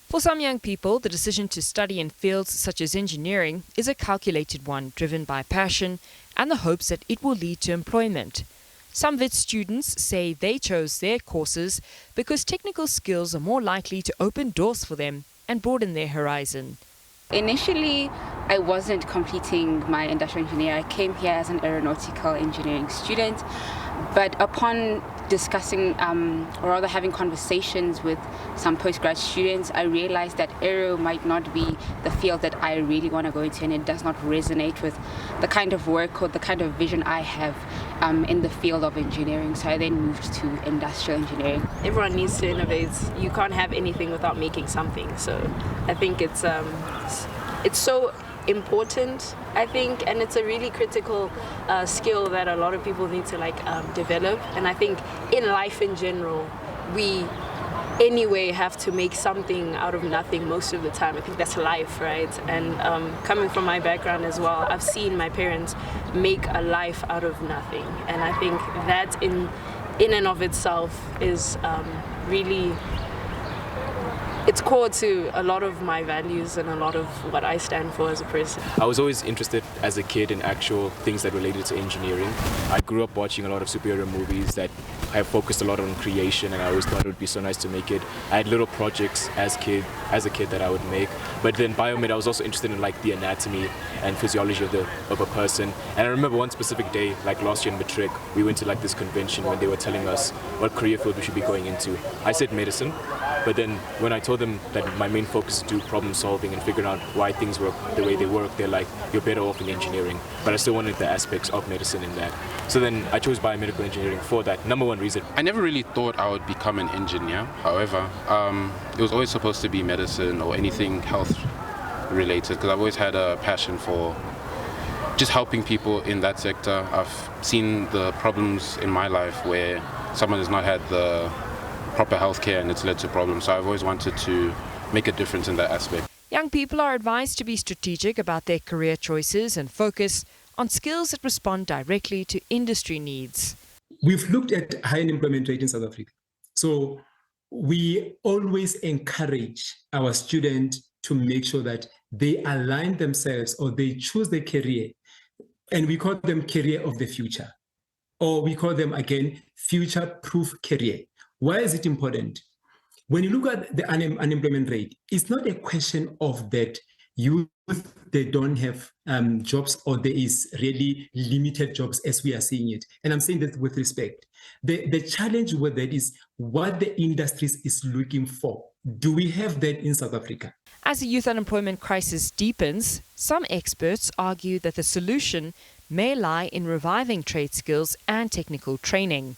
For some young people, the decision to study in fields such as engineering is a calculated one driven by passion and the hopes that it will lead to employment. Some VIT students say they chose their courses because technical skills are more likely to open doors for them and broaden their horizon. Initially, I wasn't completing my industrial engineering. I came here as an aeronautical engineering student, but upon discussing or rather having conversations with some postgrad students, I realized that aero might not be the field that I really want to go into, and it does not resonate with the kind of work or the kind of vision I have in the field of engineering. So I then moved to industrial engineering. Everyone needs to innovate. You can't have anything without making something. So I think it's so important, I think, and it's a really critical skill that a lot of people need to develop. And I think in life in general, we anyway have to make something out of nothing most of the time. I think that's life, right? And coming from my background as well, I've seen my parents make a life out of nothing, and I think that in and of itself is really, it's core to a lot of my values and a lot of what I stand for as a person. I was always interested as a kid in actual things that related to engineering. I grew up watching a lot of superhero movies that have focused a lot on creation, and I always thought it would be so nice to make it. I had little projects as a kid that I would make. But then biomed, I was also interested in the anatomy and physiology of a person. And I remember one specific day, last year in Matric, we went to this convention when they were telling us what career field we should be going into. I said medicine, but then when I told them that my main focus is to do problem solving and figuring out why things work the way they work, they're like, you're better off in engineering. But I still wanted the aspects of medicine in that. So then I chose biomedical engineering for that. Number one reason. I never really thought I would become an engineer. However, it was always supposed to be medicine or anything health related, because I've always had a passion for just helping people in that sector. I've seen the problems in my life where someone has not had the proper healthcare and it's led to problems. So I've always wanted to make a difference in that aspect. Young people are advised to be strategic about their career choices and focus on skills that respond directly to industry needs. We've looked at high unemployment rate in South Africa. So we always encourage our students to make sure that they align themselves or they choose their career. And we call them career of the future, or we call them, again, future-proof career. Why is it important? When you look at the unemployment rate, it's not a question of that youth, they don't have jobs, or there is really limited jobs as we are seeing it. And I'm saying that with respect. The challenge with that is what the industries is looking for. Do we have that in South Africa? As the youth unemployment crisis deepens, some experts argue that the solution may lie in reviving trade skills and technical training.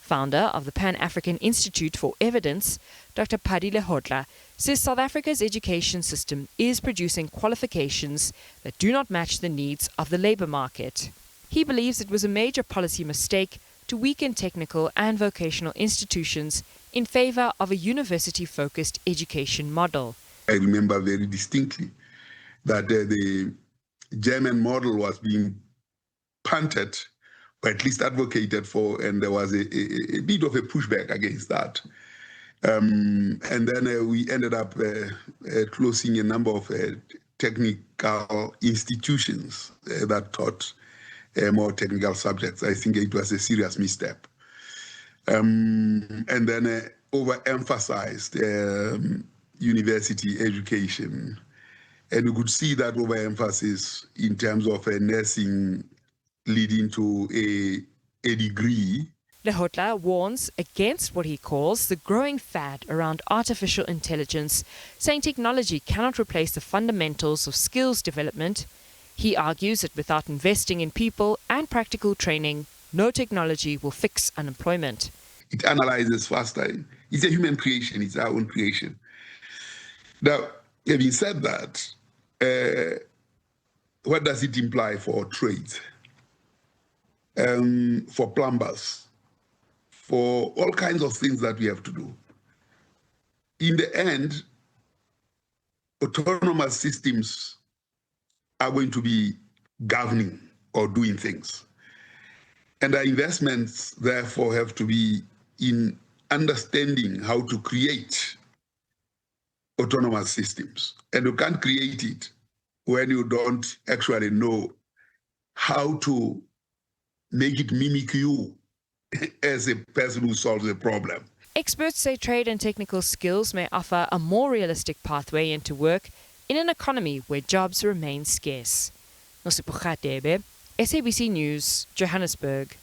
Founder of the Pan-African Institute for Evidence, Dr. Padile Hodla, says South Africa's education system is producing qualifications that do not match the needs of the labour market. He believes it was a major policy mistake to weaken technical and vocational institutions in favour of a university-focused education model. I remember very distinctly that the German model was being punted, or at least advocated for, and there was a bit of a pushback against that. And then we ended up closing a number of technical institutions that taught more technical subjects. I think it was a serious misstep. And then overemphasized university education. And we could see that overemphasis in terms of nursing leading to a degree. Lehotla warns against what he calls the growing fad around artificial intelligence, saying technology cannot replace the fundamentals of skills development. He argues that without investing in people and practical training, no technology will fix unemployment. It analyzes faster. It's a human creation. It's our own creation. Now, having said that, what does it imply for trades? For plumbers, for all kinds of things that we have to do. In the end, autonomous systems are going to be governing or doing things. And our investments, therefore, have to be in understanding how to create autonomous systems. And you can't create it when you don't actually know how to make it mimic you as a person who solves a problem. Experts say trade and technical skills may offer a more realistic pathway into work in an economy where jobs remain scarce. Nosipho, Radebe, SABC News, Johannesburg.